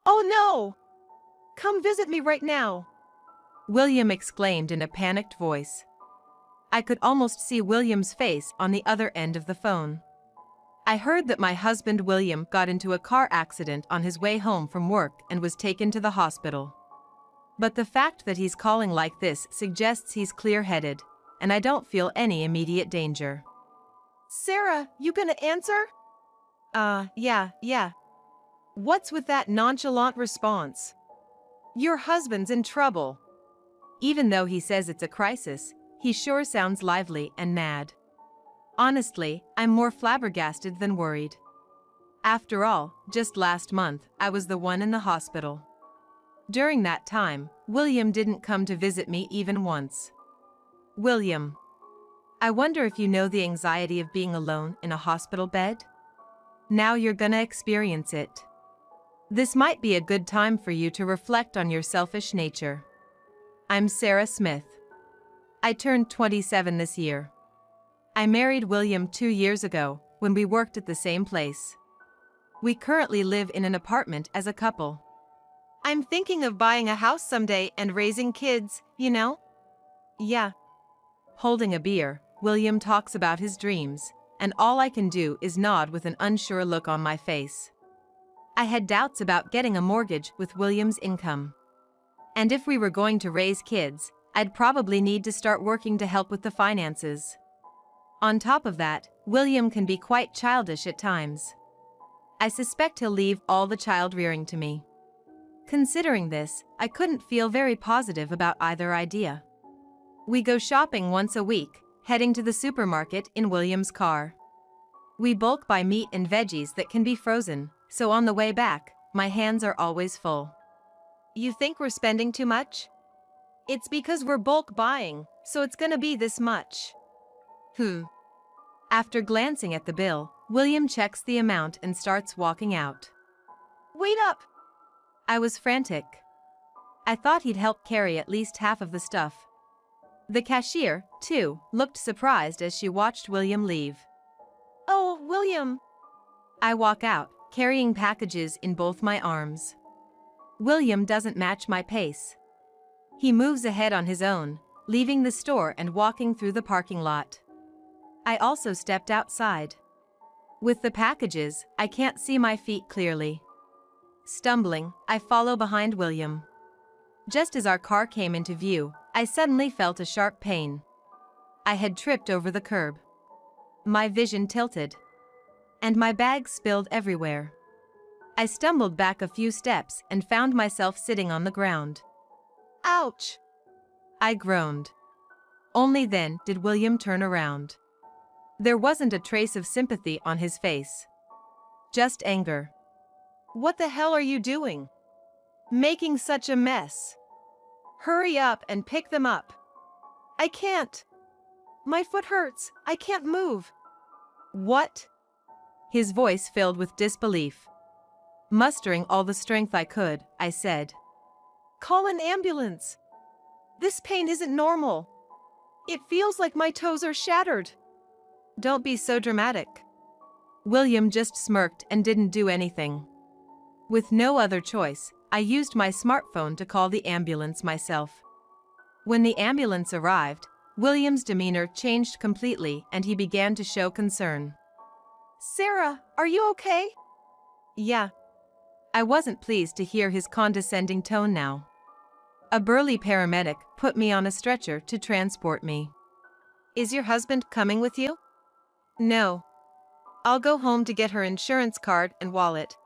Oh no! Come visit me right now! William exclaimed in a panicked voice. I could almost see William's face on the other end of the phone. I heard that my husband William got into a car accident on his way home from work and was taken to the hospital. But the fact that he's calling like this suggests he's clear-headed, and I don't feel any immediate danger. Sarah, you gonna answer? Yeah. What's with that nonchalant response? Your husband's in trouble. Even though he says it's a crisis, he sure sounds lively and mad. Honestly, I'm more flabbergasted than worried. After all, just last month, I was the one in the hospital. During that time, William didn't come to visit me even once. William, I wonder if you know the anxiety of being alone in a hospital bed? Now you're gonna experience it. This might be a good time for you to reflect on your selfish nature. I'm Sarah Smith. I turned 27 this year. I married William 2 years ago when we worked at the same place. We currently live in an apartment as a couple. I'm thinking of buying a house someday and raising kids, you know? Yeah. Holding a beer, William talks about his dreams, and all I can do is nod with an unsure look on my face. I had doubts about getting a mortgage with William's income. And if we were going to raise kids, I'd probably need to start working to help with the finances. On top of that, William can be quite childish at times. I suspect he'll leave all the child rearing to me. Considering this, I couldn't feel very positive about either idea. We go shopping once a week, heading to the supermarket in William's car. We bulk buy meat and veggies that can be frozen, so on the way back, my hands are always full. You think we're spending too much? It's because we're bulk buying, so it's gonna be this much. After glancing at the bill, William checks the amount and starts walking out. Wait up! I was frantic. I thought he'd help carry at least half of the stuff. The cashier, too, looked surprised as she watched William leave. Oh, William! I walk out, carrying packages in both my arms. William doesn't match my pace. He moves ahead on his own, leaving the store and walking through the parking lot. I also stepped outside. With the packages, I can't see my feet clearly. Stumbling, I follow behind William. Just as our car came into view, I suddenly felt a sharp pain. I had tripped over the curb. My vision tilted. And my bag spilled everywhere. I stumbled back a few steps and found myself sitting on the ground. Ouch! I groaned. Only then did William turn around. There wasn't a trace of sympathy on his face. Just anger. What the hell are you doing? Making such a mess. Hurry up and pick them up. I can't. My foot hurts. I can't move. What? His voice filled with disbelief. Mustering all the strength I could, I said. Call an ambulance. This pain isn't normal. It feels like my toes are shattered. Don't be so dramatic. William just smirked and didn't do anything. With no other choice, I used my smartphone to call the ambulance myself. When the ambulance arrived, William's demeanor changed completely and he began to show concern. Sarah, are you okay? Yeah. I wasn't pleased to hear his condescending tone now. A burly paramedic put me on a stretcher to transport me. Is your husband coming with you? No. I'll go home to get her insurance card and wallet.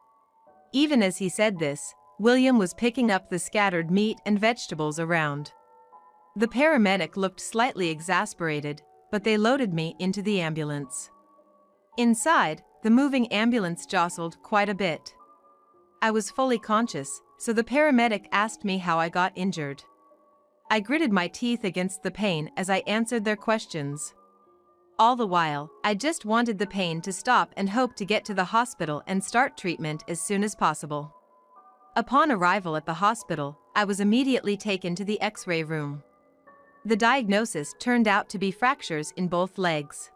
Even as he said this, William was picking up the scattered meat and vegetables around. The paramedic looked slightly exasperated, but they loaded me into the ambulance. Inside, the moving ambulance jostled quite a bit. I was fully conscious, so the paramedic asked me how I got injured. I gritted my teeth against the pain as I answered their questions. All the while, I just wanted the pain to stop and hoped to get to the hospital and start treatment as soon as possible. Upon arrival at the hospital, I was immediately taken to the X-ray room. The diagnosis turned out to be fractures in both legs.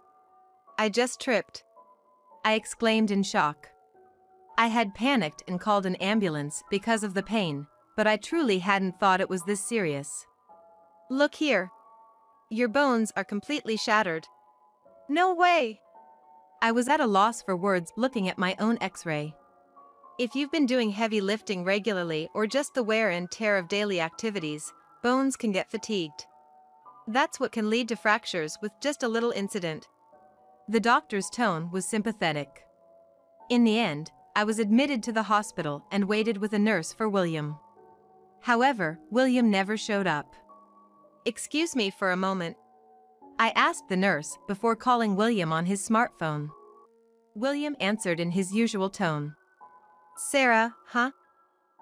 I just tripped. I exclaimed in shock. I had panicked and called an ambulance because of the pain, but I truly hadn't thought it was this serious. Look here. Your bones are completely shattered. No way! I was at a loss for words looking at my own x-ray. If you've been doing heavy lifting regularly or just the wear and tear of daily activities, bones can get fatigued. That's what can lead to fractures with just a little incident. The doctor's tone was sympathetic. In the end, I was admitted to the hospital and waited with a nurse for William. However, William never showed up. Excuse me for a moment. I asked the nurse before calling William on his smartphone. William answered in his usual tone. Sarah, huh?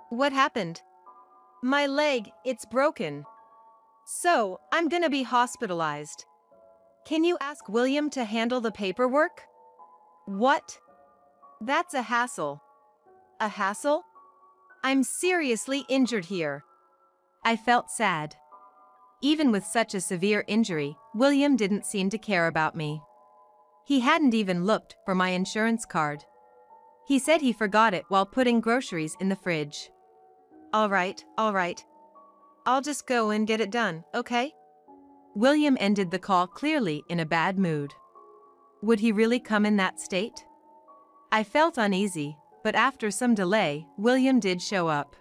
What happened? My leg, it's broken. So, I'm gonna be hospitalized. Can you ask William to handle the paperwork? What? That's a hassle. A hassle? I'm seriously injured here. I felt sad. Even with such a severe injury, William didn't seem to care about me. He hadn't even looked for my insurance card. He said he forgot it while putting groceries in the fridge. All right. I'll just go and get it done, okay? William ended the call clearly in a bad mood. Would he really come in that state? I felt uneasy, but after some delay, William did show up.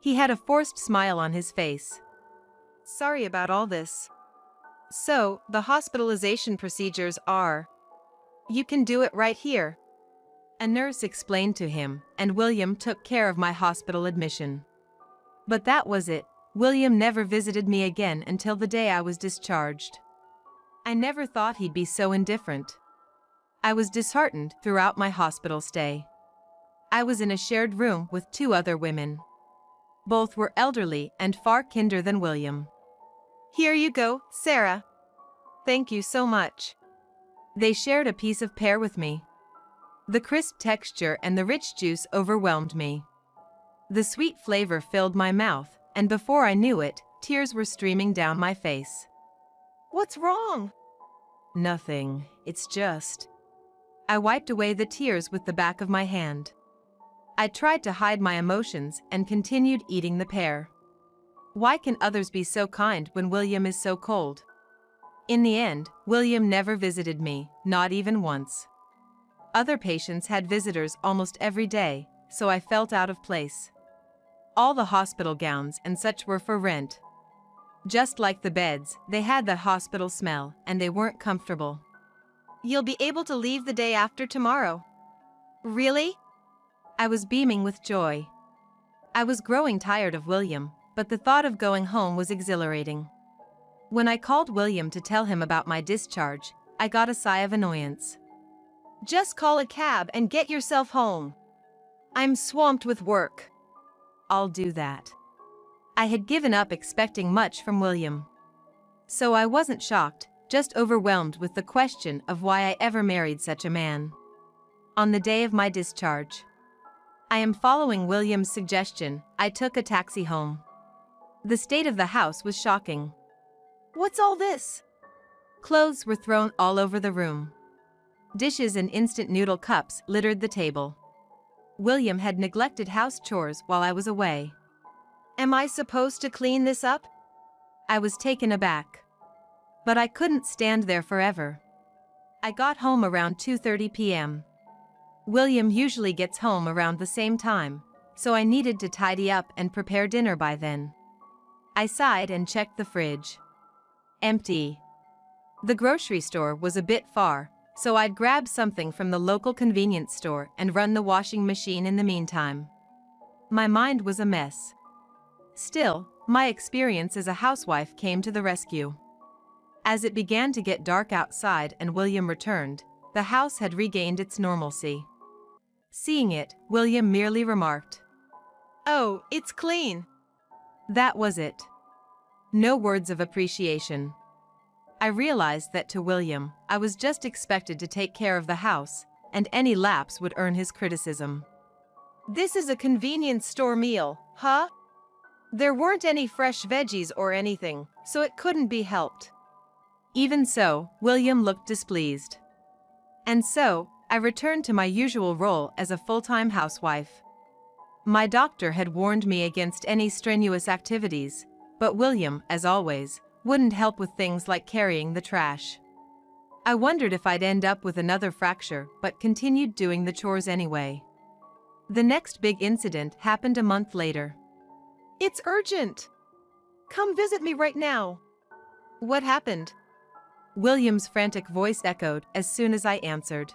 He had a forced smile on his face. Sorry about all this. So, the hospitalization procedures are... You can do it right here. A nurse explained to him, and William took care of my hospital admission. But that was it. William never visited me again until the day I was discharged. I never thought he'd be so indifferent. I was disheartened throughout my hospital stay. I was in a shared room with 2 other women. Both were elderly and far kinder than William. Here you go, Sarah. Thank you so much. They shared a piece of pear with me. The crisp texture and the rich juice overwhelmed me. The sweet flavor filled my mouth, and before I knew it, tears were streaming down my face. What's wrong? Nothing, it's just... I wiped away the tears with the back of my hand. I tried to hide my emotions and continued eating the pear. Why can others be so kind when William is so cold? In the end, William never visited me, not even once. Other patients had visitors almost every day, so I felt out of place. All the hospital gowns and such were for rent. Just like the beds, they had that hospital smell, and they weren't comfortable. You'll be able to leave the day after tomorrow. Really? I was beaming with joy. I was growing tired of William, but the thought of going home was exhilarating. When I called William to tell him about my discharge, I got a sigh of annoyance. Just call a cab and get yourself home. I'm swamped with work. I'll do that. I had given up expecting much from William. So I wasn't shocked, just overwhelmed with the question of why I ever married such a man. On the day of my discharge, I am following William's suggestion, I took a taxi home. The state of the house was shocking. What's all this? Clothes were thrown all over the room. Dishes and instant noodle cups littered the table. William had neglected house chores while I was away. Am I supposed to clean this up? I was taken aback. But I couldn't stand there forever. I got home around 2:30 p.m. William usually gets home around the same time, so I needed to tidy up and prepare dinner by then. I sighed and checked the fridge. Empty. The grocery store was a bit far, so I'd grab something from the local convenience store and run the washing machine in the meantime. My mind was a mess. Still, my experience as a housewife came to the rescue. As it began to get dark outside and William returned, the house had regained its normalcy. Seeing it, William merely remarked, "Oh, it's clean." That was it. No words of appreciation. I realized that to William, I was just expected to take care of the house, and any lapse would earn his criticism. This is a convenience store meal, huh? There weren't any fresh veggies or anything, so it couldn't be helped. Even so, William looked displeased. And so, I returned to my usual role as a full-time housewife. My doctor had warned me against any strenuous activities, but William, as always, wouldn't help with things like carrying the trash. I wondered if I'd end up with another fracture, but continued doing the chores anyway. The next big incident happened a month later. It's urgent. Come visit me right now. What happened? William's frantic voice echoed as soon as I answered.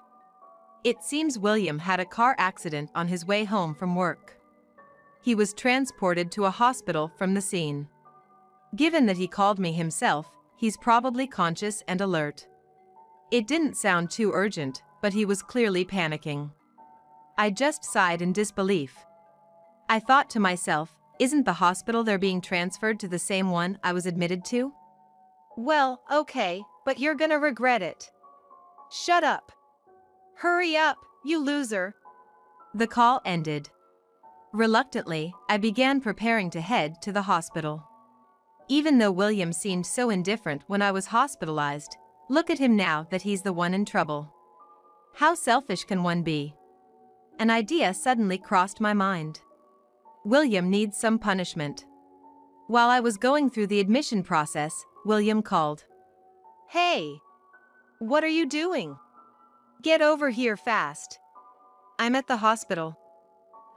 It seems William had a car accident on his way home from work. He was transported to a hospital from the scene. Given that he called me himself, he's probably conscious and alert. It didn't sound too urgent, but he was clearly panicking. I just sighed in disbelief. I thought to myself, isn't the hospital they're being transferred to the same one I was admitted to? Well, okay, but you're gonna regret it. Shut up. Hurry up, you loser. The call ended. Reluctantly, I began preparing to head to the hospital. Even though William seemed so indifferent when I was hospitalized, look at him now that he's the one in trouble. How selfish can one be? An idea suddenly crossed my mind. William needs some punishment. While I was going through the admission process, William called. Hey! What are you doing? Get over here fast. I'm at the hospital.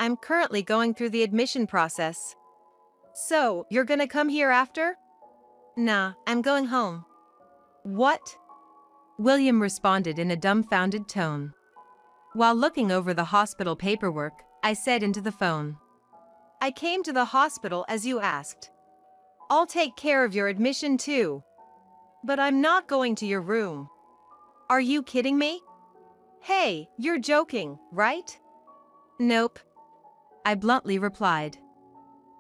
I'm currently going through the admission process. So, you're gonna come here after? Nah, I'm going home. What? William responded in a dumbfounded tone. While looking over the hospital paperwork, I said into the phone. I came to the hospital as you asked. I'll take care of your admission too. But I'm not going to your room. Are you kidding me? Hey, you're joking, right? Nope. I bluntly replied.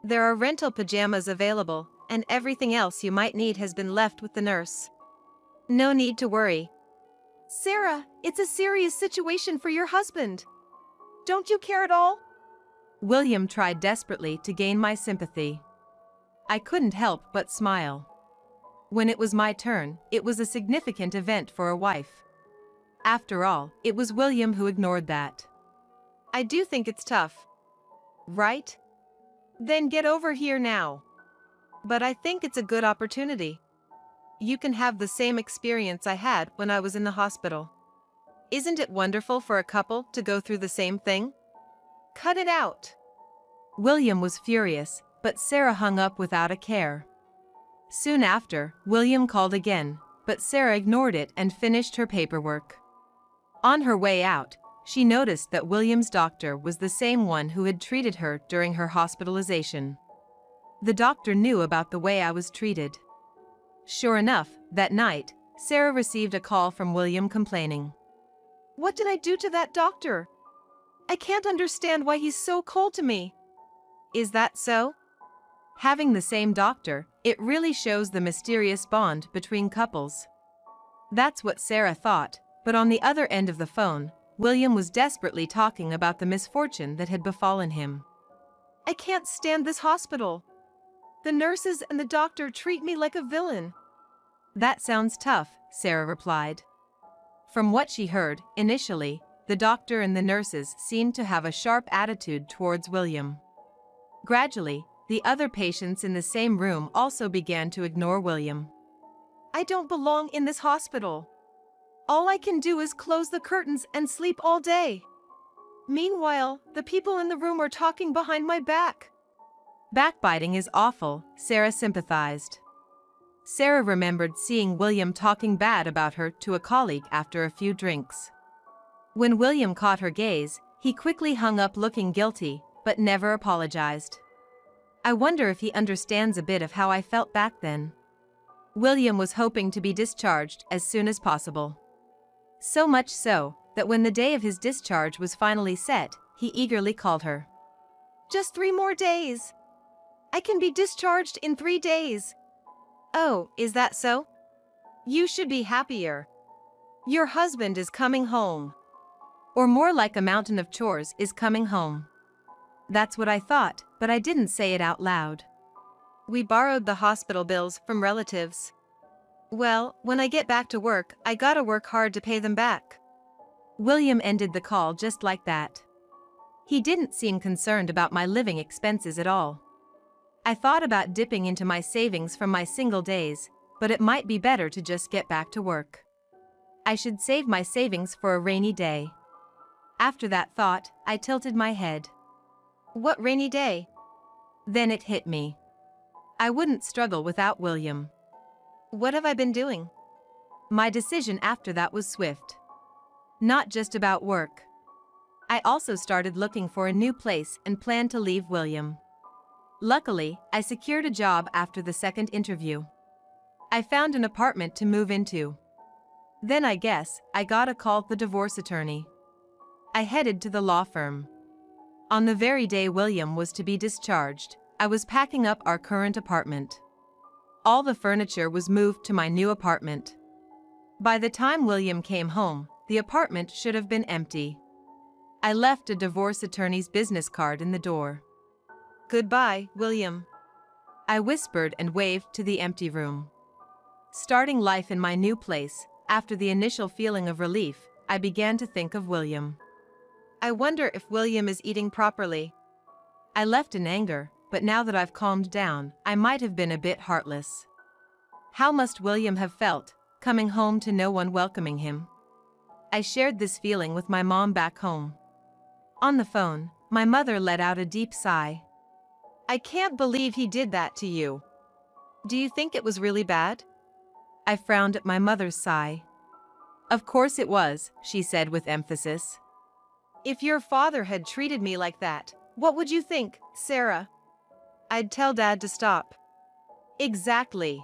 There are rental pajamas available, and everything else you might need has been left with the nurse. No need to worry. Sarah, it's a serious situation for your husband. Don't you care at all? William tried desperately to gain my sympathy. I couldn't help but smile. When it was my turn, it was a significant event for a wife. After all, it was William who ignored that. I do think it's tough. Right? Then get over here now. But I think it's a good opportunity. You can have the same experience I had when I was in the hospital. Isn't it wonderful for a couple to go through the same thing? Cut it out. William was furious, but Sarah hung up without a care. Soon after, William called again, but Sarah ignored it and finished her paperwork. On her way out, she noticed that William's doctor was the same one who had treated her during her hospitalization. The doctor knew about the way I was treated. Sure enough, that night, Sarah received a call from William complaining. What did I do to that doctor? I can't understand why he's so cold to me. Is that so? Having the same doctor, it really shows the mysterious bond between couples. That's what Sarah thought, but on the other end of the phone, William was desperately talking about the misfortune that had befallen him. I can't stand this hospital. The nurses and the doctor treat me like a villain. That sounds tough, Sarah replied. From what she heard, initially, the doctor and the nurses seemed to have a sharp attitude towards William. Gradually, the other patients in the same room also began to ignore William. I don't belong in this hospital. All I can do is close the curtains and sleep all day. Meanwhile, the people in the room are talking behind my back. Backbiting is awful, Sarah sympathized. Sarah remembered seeing William talking bad about her to a colleague after a few drinks. When William caught her gaze, he quickly hung up looking guilty, but never apologized. I wonder if he understands a bit of how I felt back then. William was hoping to be discharged as soon as possible. So much so, that when the day of his discharge was finally set, he eagerly called her. Just 3 more days. I can be discharged in 3 days. Oh, is that so? You should be happier. Your husband is coming home. Or more like a mountain of chores is coming home. That's what I thought, but I didn't say it out loud. We borrowed the hospital bills from relatives. Well, when I get back to work, I gotta work hard to pay them back. William ended the call just like that. He didn't seem concerned about my living expenses at all. I thought about dipping into my savings from my single days, but it might be better to just get back to work. I should save my savings for a rainy day. After that thought, I tilted my head. What rainy day? Then it hit me. I wouldn't struggle without William. What have I been doing? My decision after that was swift. Not just about work. I also started looking for a new place and planned to leave William. Luckily, I secured a job after the second interview. I found an apartment to move into. Then I guess I got a call from the divorce attorney. I headed to the law firm. On the very day William was to be discharged, I was packing up our current apartment. All the furniture was moved to my new apartment. By the time William came home, the apartment should have been empty. I left a divorce attorney's business card in the door. Goodbye, William. I whispered and waved to the empty room. Starting life in my new place, after the initial feeling of relief, I began to think of William. I wonder if William is eating properly. I left in anger, but now that I've calmed down, I might have been a bit heartless. How must William have felt, coming home to no one welcoming him? I shared this feeling with my mom back home. On the phone, my mother let out a deep sigh. I can't believe he did that to you. Do you think it was really bad? I frowned at my mother's sigh. Of course it was, she said with emphasis. If your father had treated me like that, what would you think, Sarah? I'd tell Dad to stop. Exactly.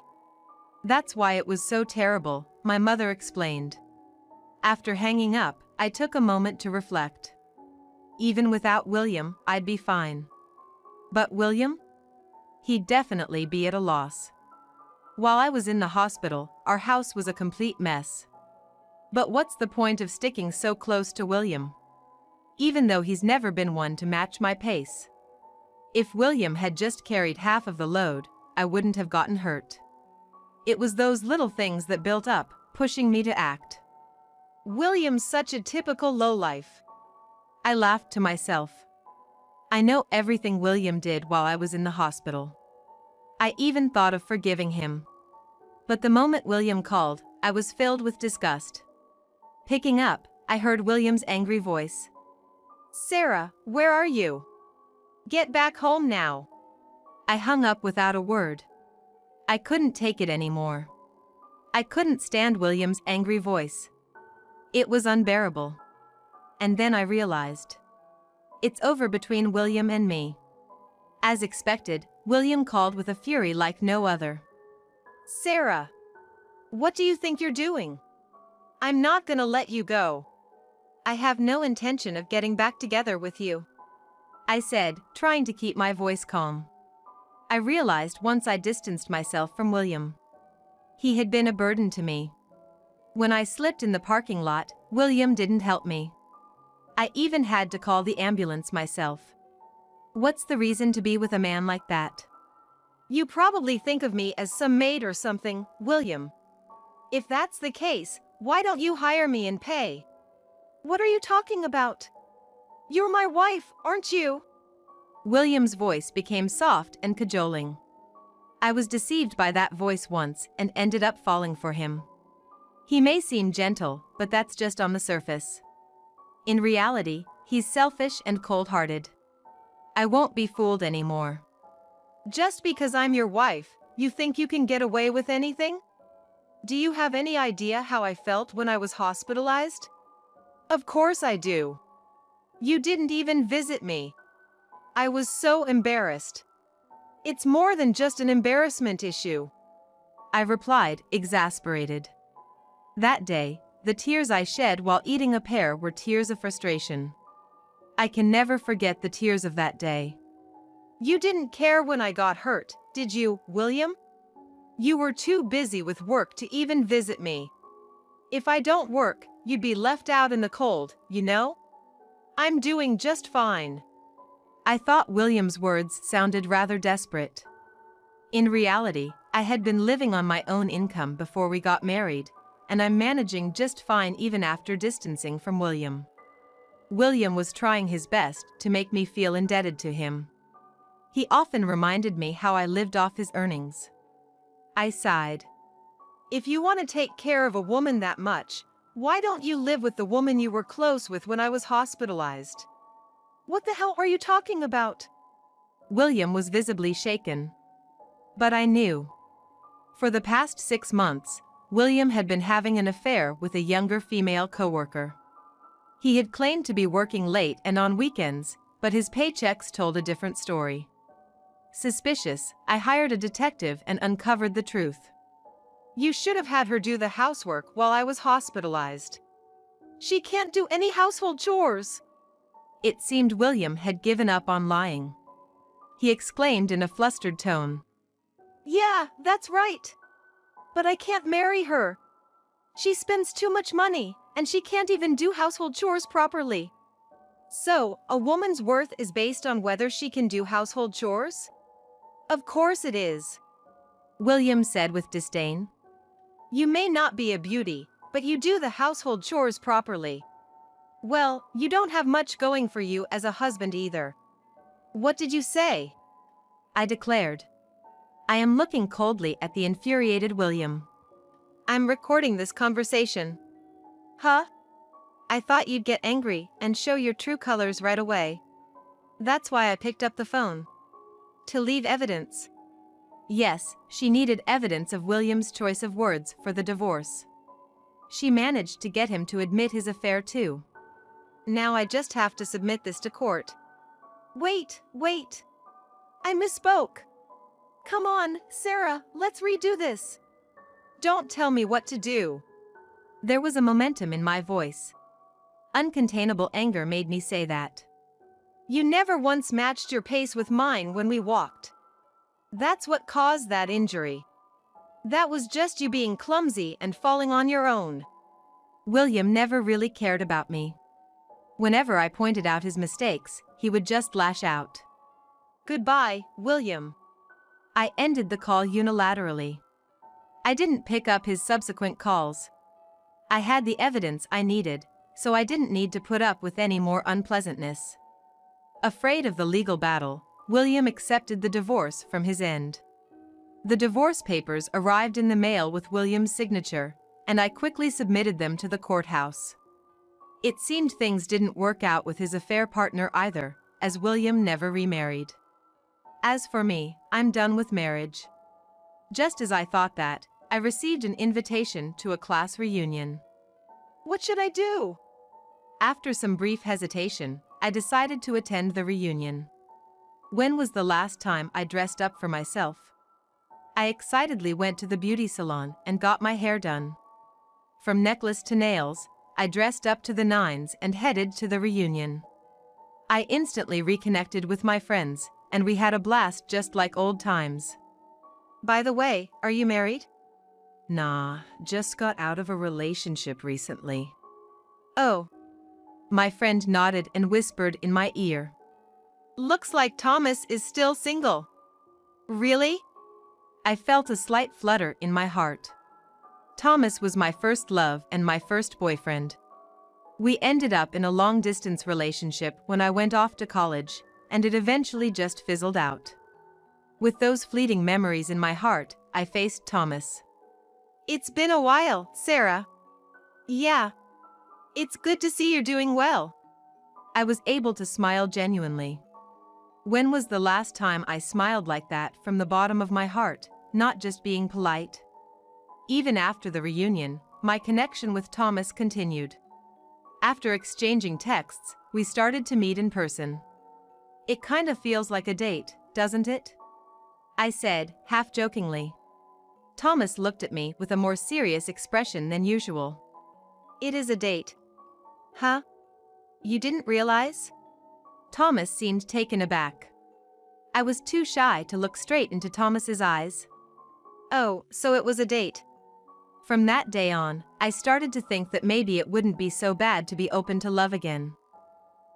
That's why it was so terrible, my mother explained. After hanging up, I took a moment to reflect. Even without William, I'd be fine. But William? He'd definitely be at a loss. While I was in the hospital, our house was a complete mess. But what's the point of sticking so close to William? Even though he's never been one to match my pace. If William had just carried half of the load, I wouldn't have gotten hurt. It was those little things that built up, pushing me to act. William's such a typical lowlife. I laughed to myself. I know everything William did while I was in the hospital. I even thought of forgiving him. But the moment William called, I was filled with disgust. Picking up, I heard William's angry voice. Sarah, where are you? Get back home now. I hung up without a word. I couldn't take it anymore. I couldn't stand William's angry voice. It was unbearable. And then I realized. It's over between William and me. As expected, William called with a fury like no other. Sarah, what do you think you're doing? I'm not gonna let you go. I have no intention of getting back together with you, I said, trying to keep my voice calm. I realized once I distanced myself from William. He had been a burden to me. When I slipped in the parking lot, William didn't help me. I even had to call the ambulance myself. What's the reason to be with a man like that? You probably think of me as some maid or something, William. If that's the case, why don't you hire me and pay? What are you talking about? You're my wife, aren't you? William's voice became soft and cajoling. I was deceived by that voice once and ended up falling for him. He may seem gentle, but that's just on the surface. In reality, he's selfish and cold-hearted. I won't be fooled anymore. Just because I'm your wife, you think you can get away with anything? Do you have any idea how I felt when I was hospitalized? Of course I do. You didn't even visit me. I was so embarrassed. It's more than just an embarrassment issue, I replied, exasperated. That day, the tears I shed while eating a pear were tears of frustration. I can never forget the tears of that day. You didn't care when I got hurt, did you, William? You were too busy with work to even visit me. If I don't work, you'd be left out in the cold, you know? I'm doing just fine. I thought William's words sounded rather desperate. In reality, I had been living on my own income before we got married, and I'm managing just fine even after distancing from William. William was trying his best to make me feel indebted to him. He often reminded me how I lived off his earnings. I sighed. If you want to take care of a woman that much, why don't you live with the woman you were close with when I was hospitalized? What the hell are you talking about? William was visibly shaken. But I knew. For the past 6 months, William had been having an affair with a younger female coworker. He had claimed to be working late and on weekends, but his paychecks told a different story. Suspicious, I hired a detective and uncovered the truth. You should have had her do the housework while I was hospitalized. She can't do any household chores. It seemed William had given up on lying. He exclaimed in a flustered tone. Yeah, that's right. But I can't marry her. She spends too much money, and she can't even do household chores properly. So, a woman's worth is based on whether she can do household chores? Of course it is, William said with disdain. You may not be a beauty, but you do the household chores properly. Well, you don't have much going for you as a husband either. What did you say? I declared. I am looking coldly at the infuriated William. I'm recording this conversation. Huh? I thought you'd get angry and show your true colors right away. That's why I picked up the phone. To leave evidence. Yes, she needed evidence of William's choice of words for the divorce. She managed to get him to admit his affair too. Now I just have to submit this to court. Wait. I misspoke. Come on, Sarah, let's redo this. Don't tell me what to do. There was a momentum in my voice. Uncontainable anger made me say that. You never once matched your pace with mine when we walked. That's what caused that injury. That was just you being clumsy and falling on your own. William never really cared about me. Whenever I pointed out his mistakes, he would just lash out. Goodbye, William. I ended the call unilaterally. I didn't pick up his subsequent calls. I had the evidence I needed, so I didn't need to put up with any more unpleasantness. Afraid of the legal battle, William accepted the divorce from his end. The divorce papers arrived in the mail with William's signature, and I quickly submitted them to the courthouse. It seemed things didn't work out with his affair partner either, as William never remarried. As for me, I'm done with marriage. Just as I thought that, I received an invitation to a class reunion. What should I do? After some brief hesitation, I decided to attend the reunion. When was the last time I dressed up for myself? I excitedly went to the beauty salon and got my hair done. From necklace to nails, I dressed up to the nines and headed to the reunion. I instantly reconnected with my friends, and we had a blast just like old times. By the way, are you married? Nah, just got out of a relationship recently. Oh. My friend nodded and whispered in my ear. Looks like Thomas is still single. Really? I felt a slight flutter in my heart. Thomas was my first love and my first boyfriend. We ended up in a long-distance relationship when I went off to college, and it eventually just fizzled out. With those fleeting memories in my heart, I faced Thomas. It's been a while, Sarah. Yeah. It's good to see you're doing well. I was able to smile genuinely. When was the last time I smiled like that from the bottom of my heart, not just being polite? Even after the reunion, my connection with Thomas continued. After exchanging texts, we started to meet in person. It kind of feels like a date, doesn't it? I said, half-jokingly. Thomas looked at me with a more serious expression than usual. It is a date. Huh? You didn't realize? Thomas seemed taken aback. I was too shy to look straight into Thomas's eyes. Oh, so it was a date. From that day on, I started to think that maybe it wouldn't be so bad to be open to love again.